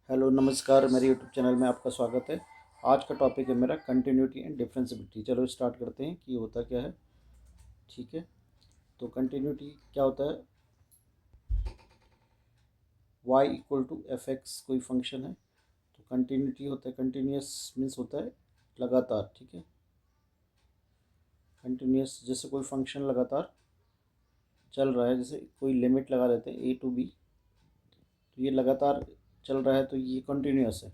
Hello नमस्कार, मेरे YouTube channel में आपका स्वागत है। आज का टॉपिक है मेरा कंटिन्यूटी एंड डिफरेंशियबिलिटी। चलो स्टार्ट करते हैं कि होता क्या है। ठीक है, तो कंटिन्यूटी क्या होता है। y equal to F X कोई फंक्शन है, तो कंटिन्यूटी होता है, कंटिन्यूस मीन्स होता है लगातार। ठीक है, कंटिन्यूस जैसे कोई फंक्शन लगातार चल रहा है, जैसे कोई लिमिट लगा लेते हैं a टू b, तो ये लगातार चल रहा है तो ये कंटिन्यूस है।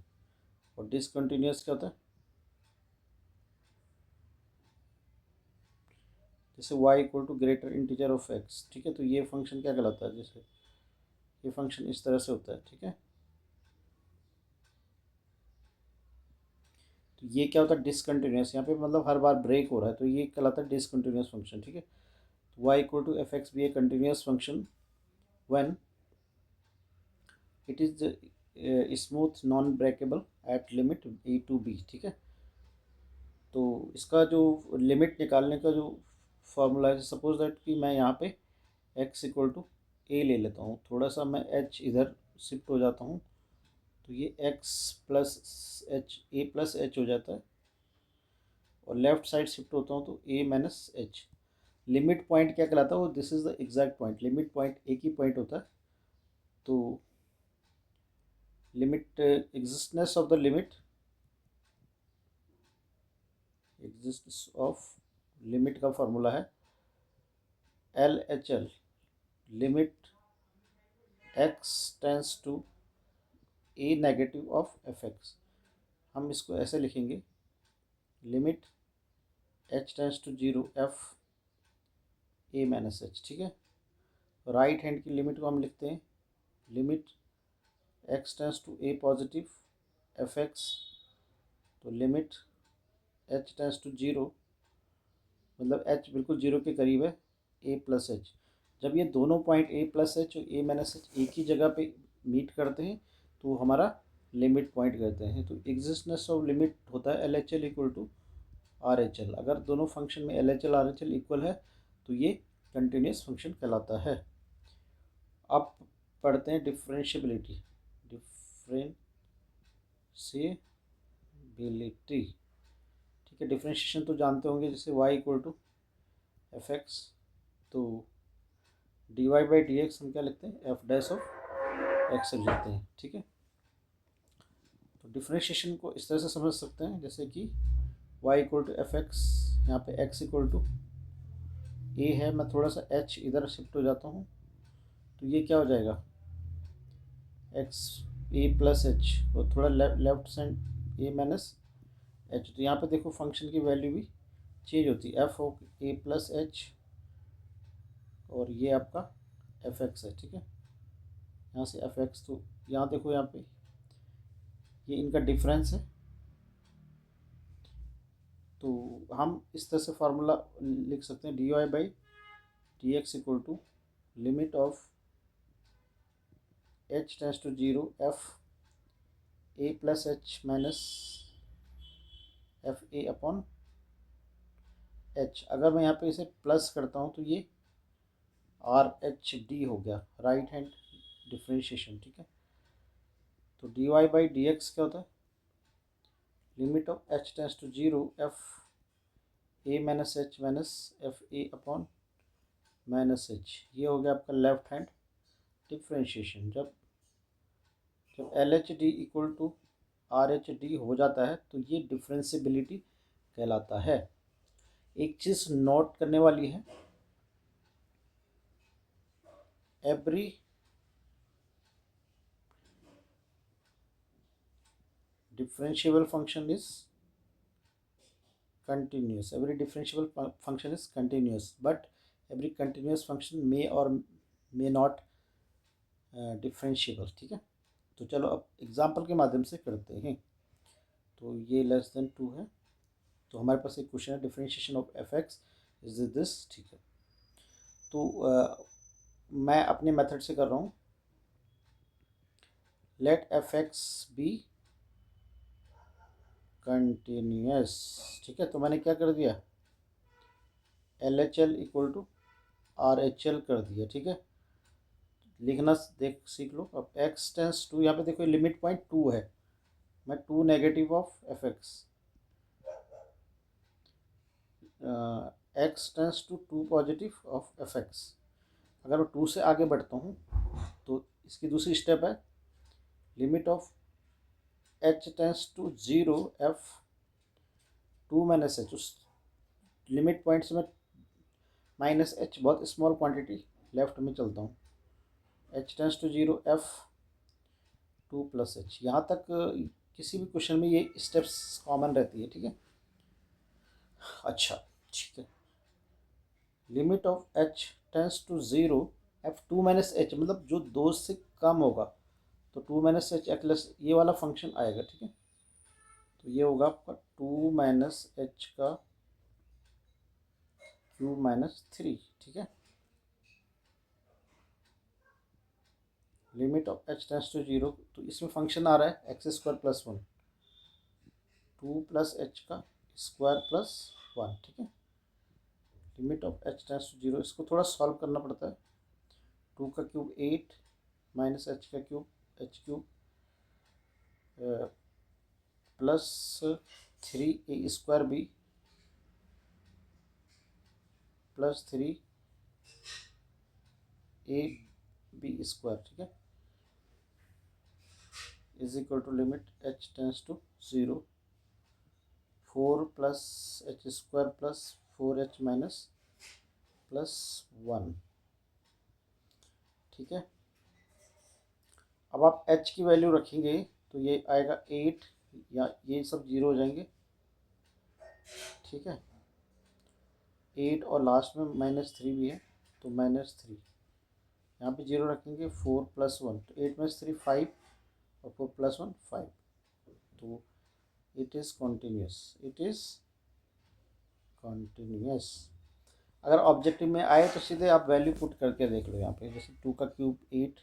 और डिसकंटिन्यूस क्या होता है, जैसे y equal to greater integer of x। ठीक है, तो ये फंक्शन क्या कहलाता है, जैसे ये फंक्शन इस तरह से होता है। ठीक है, तो ये क्या होता है डिसकंटिन्यूस, यहाँ पे मतलब हर बार ब्रेक हो रहा है, तो ये कहलाता है डिसकंटिन्यूस फंक्शन। ठीक है, तो y equal to F X भी a continuous function when it is smooth non breakable at limit a to b। ठीक है, तो इसका जो लिमिट निकालने का जो फॉर्मूला है, सपोज दैट कि मैं यहाँ पे x इक्वल टू ए ले लेता हूँ, थोड़ा सा मैं h इधर शिफ्ट हो जाता हूँ, तो ये x plus H A plus H हो जाता है, और लेफ्ट साइड शिफ्ट होता हूँ तो a minus H. Limit point क्या कहलाता है, वो this is the exact point. Limit point एक ही पॉइंट होता है, तो limit existence of the limit, existence of limit का फॉर्मूला है L H L, limit X tends to A negative of F X. हम इसको ऐसे लिखेंगे, limit H tends to zero F A minus H. ठीक है, राइट हैंड की limit को हम लिखते हैं limit X tends to A positive F X, तो limit H tends to zero, मतलब एच बिल्कुल जीरो के करीब है, ए प्लस एच। जब ये दोनों पॉइंट ए प्लस एच और ए माइनस एच एक ही जगह पे मीट करते हैं, तो हमारा लिमिट पॉइंट कहते हैं। तो एग्जिस्टेंस ऑफ लिमिट होता है L H L equal to R H L. अगर दोनों फंक्शन में L H L R H L equal है, तो ये कंटिन्यूस फंक्शन कहलाता है। अब पढ़ते हैं डिफरेंशियबिलिटी। डिफरेंशियबिलिटी, ठीक है, डिफरेंशिएशन तो जानते होंगे, जैसे y equal to F X, तो D Y by D X हम क्या लिखते हैं, एफ डैश ऑफ एक्स लिखते हैं। ठीक है, तो डिफरेंशिएशन को इस तरह से समझ सकते हैं, जैसे कि y equal to F X, यहाँ पे x इक्वल टू ए है, मैं थोड़ा सा h इधर शिफ्ट हो जाता हूँ, तो ये क्या हो जाएगा x ए प्लस एच, और थोड़ा लेफ्ट साइड ए माइनस एच। तो यहाँ पे देखो फंक्शन की वैल्यू भी चेंज होती है, एफ हो ए प्लस एच, और ये आपका एफ एक्स है। ठीक है, यहाँ से एफ एक्स, तो यहाँ देखो, यहाँ पे ये इनका डिफरेंस है, तो हम इस तरह से फार्मूला लिख सकते हैं D Y by D X equal to limit of H tends to zero F A plus H minus F A upon H. अगर मैं यहाँ पे इसे प्लस करता हूँ, तो ये आर एच डी हो गया, राइट हैंड डिफ्रेंशिएशन। ठीक है, तो D Y by D X क्या होता है, limit of H tends to zero F A minus F A upon minus H. ये हो गया आपका लेफ्ट हैंड डिफ्रेंशिएशन। जब जब L H D equal to R H D हो जाता है, तो ये डिफ्रेंसिबिलिटी कहलाता है। एक चीज़ नोट करने वाली है, every differentiable function is continuous, every differentiable function is continuous, but every continuous function may or may not differentiable। ठीक है, तो चलो अब एग्जांपल के माध्यम से करते हैं। तो ये लेस देन टू है, तो हमारे पास एक क्वेश्चन है differentiation of F X is this. ठीक है, तो मैं अपने मेथड से कर रहा हूँ, let F X be continuous. ठीक है, तो मैंने क्या कर दिया, L H L equal to R H L कर दिया। ठीक है, लिखना देख सीख लो। अब एक्स टेंस टू, यहाँ पे देखो लिमिट पॉइंट टू है, मैं two negative of F X, X tends to two positive of F X. अगर मैं टू से आगे बढ़ता हूँ तो इसकी दूसरी स्टेप है limit of H tends to zero F two minus H. उस लिमिट पॉइंट से मैं माइनस एच, बहुत स्मॉल क्वांटिटी, लेफ्ट में चलता हूँ। H tends to zero F two plus H. यहाँ तक किसी भी क्वेश्चन में ये स्टेप्स कॉमन रहती है, ठीक है। अच्छा, ठीक है। Limit of H tends to zero F two minus H, मतलब जो दो से कम होगा तो टू माइनस एच एक्लेस ये वाला फंक्शन आएगा, ठीक है। तो ये होगा आपका टू माइनस एच का क्यूब माइनस थ्री, ठीक है। Limit of H tends to zero, तो इसमें फंक्शन आ रहा है X square plus one, two plus H का स्क्वायर प्लस वन, ठीक है। Limit of H tends to zero, इसको थोड़ा सॉल्व करना पड़ता है। टू का क्यूब एट माइनस एच का cube, H cube plus three A square B plus three A B square, ठीक है, is equal to limit H tends to zero four plus H square plus four H minus plus one, ठीक है। अब आप h की value रखेंगे तो ये आएगा एट, या ये सब जीरो हो जाएंगे, ठीक है। एट और लास्ट में माइनस थ्री भी है तो माइनस थ्री, यहाँ पे जीरो रखेंगे, फोर प्लस वन, तो एट माइनस थ्री फाइव और फोर प्लस वन फाइव, तो it is continuous, it is continuous. अगर ऑब्जेक्टिव में आए तो सीधे आप वैल्यू पुट करके देख लो। यहाँ पे जैसे टू का cube eight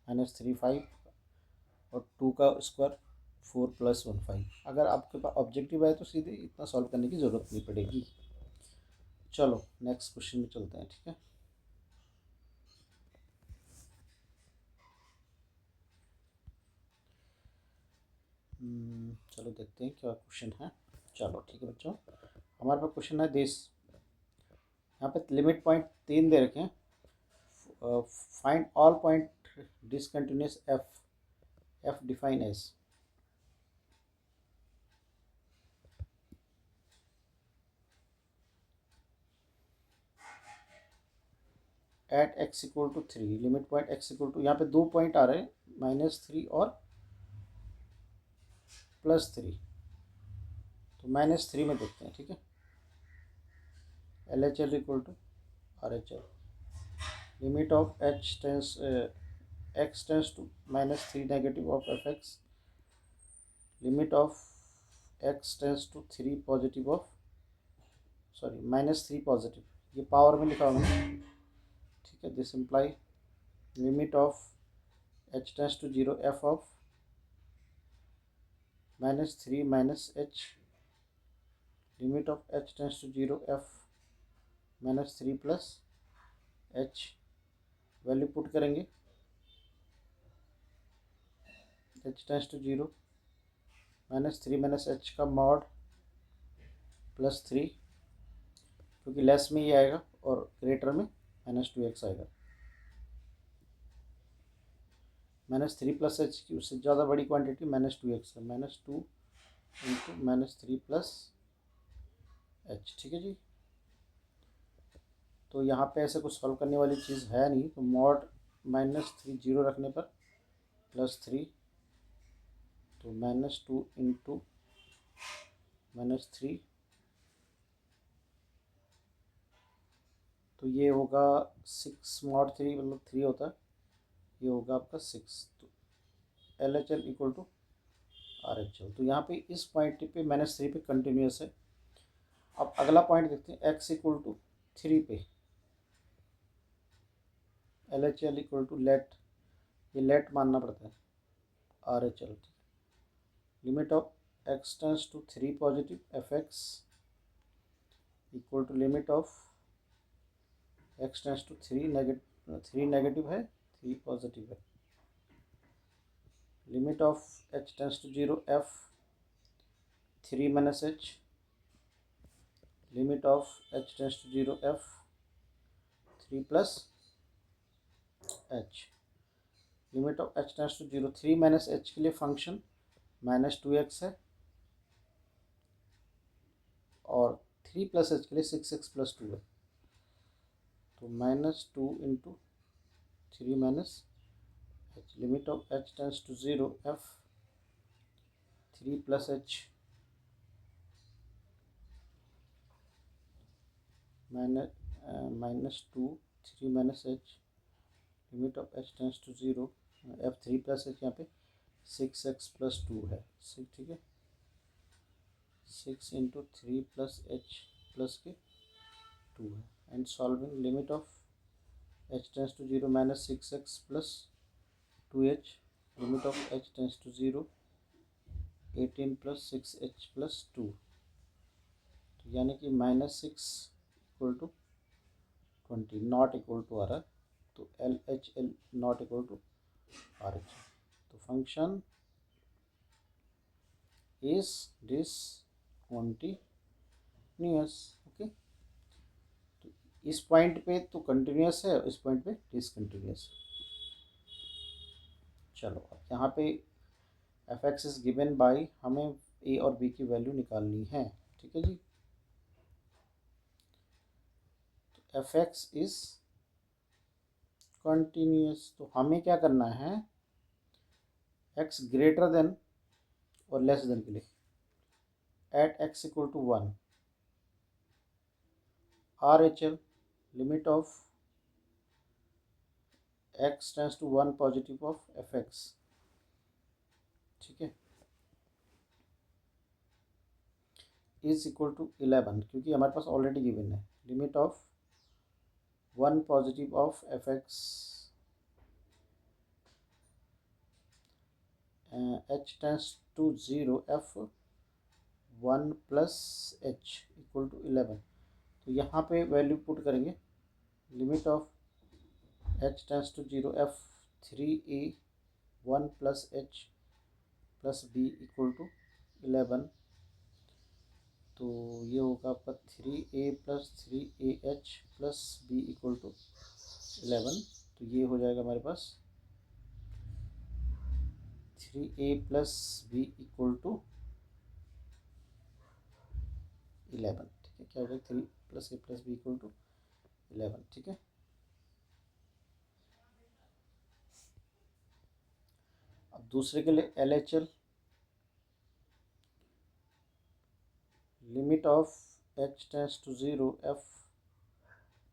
minus three five और टू का square four plus one five. अगर आपके पास ऑब्जेक्टिव आए तो सीधे इतना सॉल्व करने की ज़रूरत नहीं पड़ेगी। चलो नेक्स्ट क्वेश्चन में चलते हैं, ठीक है। चलो देखते हैं क्या क्वेश्चन है। चलो ठीक है बच्चों, हमारे पास क्वेश्चन है दिस। यहाँ पे लिमिट पॉइंट तीन दे रखे हैं। Find all point discontinuous F, F define as at x equal to three. Limit point X equal to, यहाँ पे दो पॉइंट आ रहे हैं, माइनस थ्री और प्लस थ्री। तो माइनस थ्री में देखते हैं, ठीक है। L H L equal to R H L. Limit of H tends X tends to minus three negative of F X. Limit of x tends to three positive of, sorry minus three positive, ये power में लिखा होगा, ठीक है। This imply limit of H tends to zero F of minus three minus H. Limit of H tends to zero F minus three plus H. Value put करेंगे, H tends to zero minus three minus H का mod plus three, क्योंकि less में ही आएगा और greater में minus two X आएगा। Minus three plus H की उससे ज़्यादा बड़ी क्वांटिटी माइनस टू एक्स है, minus two into minus three plus H, ठीक है जी। तो यहाँ पे ऐसे कुछ सॉल्व करने वाली चीज़ है नहीं, तो मॉड माइनस थ्री जीरो रखने पर प्लस थ्री, तो minus two into minus three, तो ये होगा सिक्स मॉड थ्री, मतलब थ्री होता है, ये होगा आपका सिक्स। तो L H L equal to R H L. तो यहाँ पे इस पॉइंट पे माइनस थ्री पे कंटिन्यूस है। अब अगला पॉइंट देखते हैं, एक्स इक्वल टू थ्री पे L H L equal to let, ये लेट मानना पड़ता है, R H L. Limit of x tends to three positive F x equal to limit of x tends to three negative है 3 positive है। Limit of h tends to 0 f 3 minus h, limit of h tends to 0 f 3 plus h, limit of h tends to 0 3 minus h के लिए function -2x है और 3 plus h के लिए 6x plus 2 है। तो -2 into 3 minus h, limit of h tends to 0 f 3 plus h -2 3 minus h, limit of h tends to 0 f 3 plus h, यहाँ पे 6x प्लस 2 है। ठीक है, 6 इंटू 3 प्लस h प्लस के 2 है। And solving limit of h tends to 0 minus 6x plus 2h, limit of h tends to 0 18 plus 6h plus 2, तो यानी कि -6 equal to 20 not equal to आ रहा है। तो LHL not equal to RH। तो फंक्शन इज डिसकंटिन्यूअस। ओके, तो इस पॉइंट पे तो कंटिन्यूअस है, इस पॉइंट पे डिसकंटिन्यूअस। चलो अब यहाँ पे F X is given by, हमें ए और बी की वैल्यू निकालनी है। ठीक है जी, तो एफ एक्स इज कंटिन्यूअस, तो हमें क्या करना है, एक्स ग्रेटर देन और लेस देन के लिए at x equal to 1 RHL limit of x tends to 1 positive of F x. ठीक है, इज इक्वल टू 11, क्योंकि हमारे पास ऑलरेडी गिवन है limit of 1 positive of F x h tends to 0 f 1 plus h equal to 11। तो यहाँ पे value put करेंगे, limit of h tends to 0 f 3a 1 plus h plus b equal to 11। तो ये होगा आपका 3a plus 3ah plus b equal to 11। तो ये हो जाएगा हमारे पास 3a plus b equal to 11। ठीक है, क्या हो जाएगा 3 plus a plus b equal to 11। ठीक है, अब दूसरे के लिए LHL limit of h tends to 0 f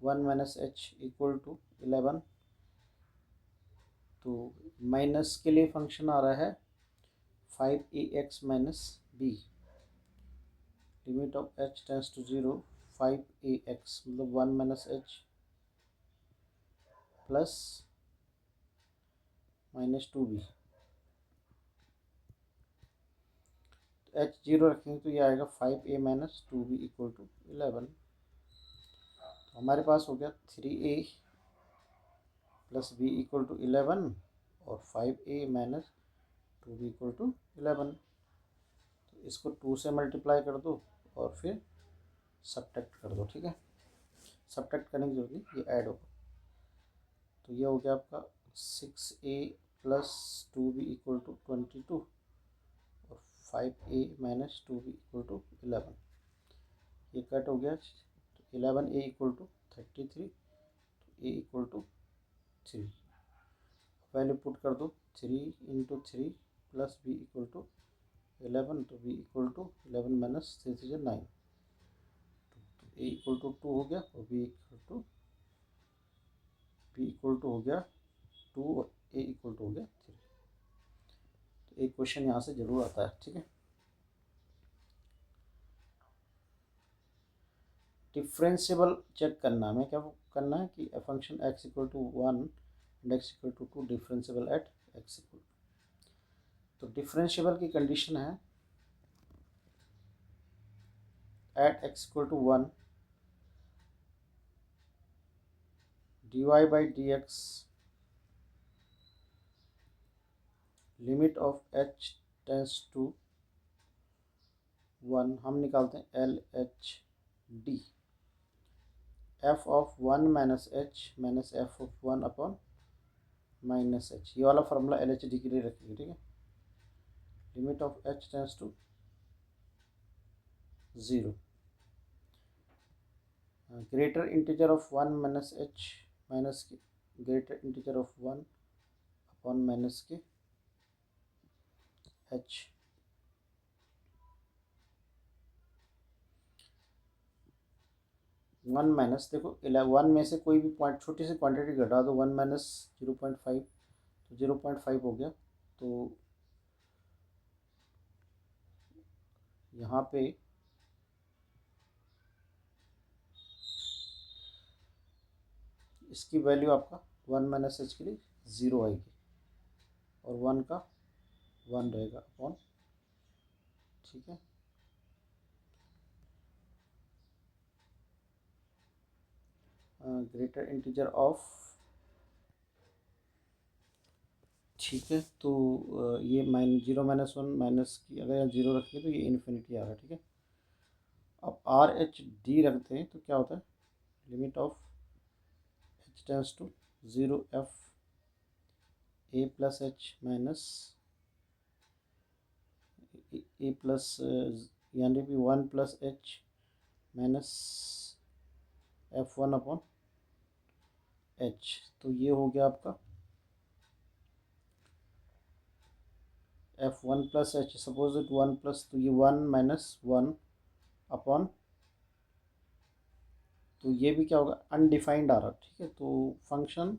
1 minus h equal to 11। तो माइनस के लिए फंक्शन आ रहा है 5ax minus b, limit of h tends to 0 5ax मतलब 1 माइनस h प्लस -2b। तो h 0 रखेंगे तो ये आएगा 5a minus 2b equal to 11। तो हमारे पास हो गया 3a plus b equal to 11 और 5a minus 2b equal to 11। तो इसको 2 से मल्टीप्लाई कर दो और फिर सब्ट्रैक्ट कर दो। ठीक है, सब्ट्रैक्ट करने की जरूरत नहीं, ये ऐड होगा। तो ये हो गया आपका 6a plus 2b equal to 22 और 5a minus 2b equal to 11। ये कट हो गया, तो 11a इक्वल टू 33, तो a equal to 3। Value put कर दो, 3 into 3 plus b equal to 11, तो b इक्वल टू 11 माइनस 3 से 9। तो a इक्वल टू 2 हो गया और b इक्वल टू हो गया 2 और a इक्वल टू हो गया 3। तो एक क्वेश्चन यहाँ से जरूर आता है। ठीक है, डिफरेंशिएबल चेक करना, हमें क्या करना है कि function x equal to 1 and x equal to 2 differentiable at x equal. तो डिफरेंशिएबल की कंडीशन है at x equal to 1 dy by dx limit of h tends to 1 हम निकालते हैं L H D, F of 1 minus H minus F of 1 upon minus H. ये वाला formula L H D के लिए रखेंगे, ठीक है। Limit of h tends to 0, greater integer of 1 minus H minus के greater integer of 1 upon minus के h। One minus, देखो 1 में से कोई भी पॉइंट छोटी सी क्वांटिटी घटा दो, 1 माइनस 0.5 तो 0.5 हो गया। तो यहाँ पे इसकी वैल्यू आपका 1 माइनस एच के लिए 0 आएगी और 1 का 1 रहेगा अपॉन, ठीक है। ग्रेटर इंटीजर ऑफ, ठीक है। तो ये जीरो माइनस 1 माइनस की अगर यहाँ 0 रखें तो ये इन्फिनिटी आ रहा है, ठीक है। अब आर एच डी रखते हैं तो क्या होता है, limit of h tends to 0 F A plus H minus A plus यानी कि 1 plus H minus F 1 upon H. तो ये हो गया आपका F 1 plus H, suppose it 1 plus, तो ये 1 माइनस 1 अपॉन, तो ये भी क्या होगा, अनडिफाइंड आ रहा, ठीक है। तो function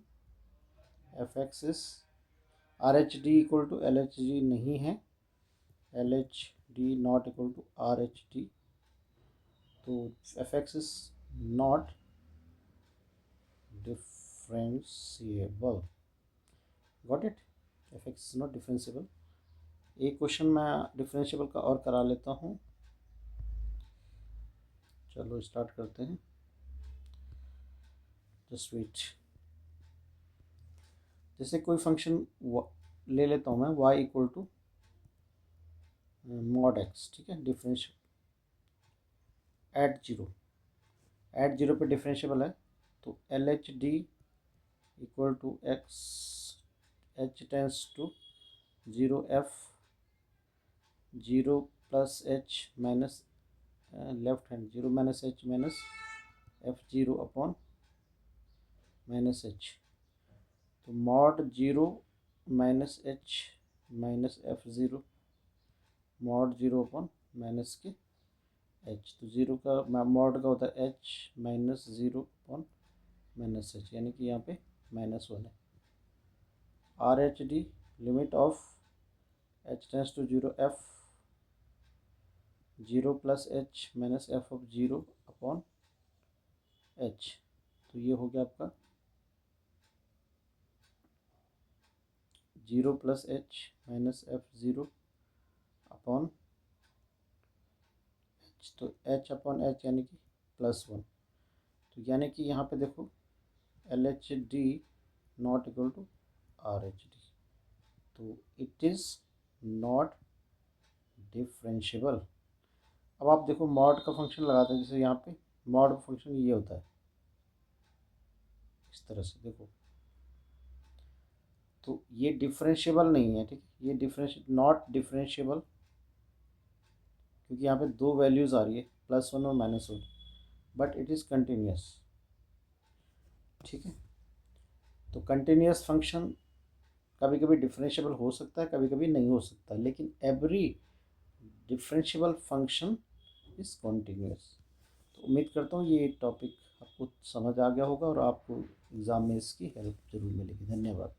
F X is R H D equal to L H D नहीं है, L H D not equal to R H D. तो F X is not differentiable, got it, F X is not differentiable. एक question मैं differentiable का और करा लेता हूँ, चलो स्टार्ट करते हैं, जस्ट वेट। जैसे कोई फंक्शन ले लेता हूँ मैं y equal to mod X, ठीक है, डिफरेंशियल एट जीरो पे डिफरेंशिएबल है। तो L H D equal to X H tends to 0 F 0 plus H minus left hand 0 minus H minus F 0 upon minus H. तो mod 0 minus H minus F 0 mod 0 upon minus के H. तो 0 का mod का होता है H minus 0 upon minus H, यानी कि यहाँ पे -1 है। R H D limit of H tends to 0 F 0 plus H minus F of 0 upon H. तो ये हो गया आपका 0 plus H minus F 0 upon H. तो एच अपॉन एच यानी कि +1। तो यानी कि यहाँ पे देखो L H D not equal to R H D, तो इट इज़ नॉट डिफरेंशिएबल। अब आप देखो मॉड का फंक्शन लगाते हैं, जैसे यहाँ पे मॉड का फंक्शन ये होता है इस तरह से, देखो तो ये डिफरेंशिएबल नहीं है, ठीक है, ये नॉट डिफरेंशिएबल, क्योंकि यहाँ पे दो वैल्यूज़ आ रही है +1 और -1, बट इट इज़ कंटिन्यूस, ठीक है। तो कंटिन्यूस फंक्शन कभी कभी डिफरेंशिएबल हो सकता है, कभी कभी नहीं हो सकता, लेकिन every differentiable function is continuous. तो उम्मीद करता हूँ ये टॉपिक आपको समझ आ गया होगा और आपको एग्ज़ाम में इसकी हेल्प ज़रूर मिलेगी। धन्यवाद।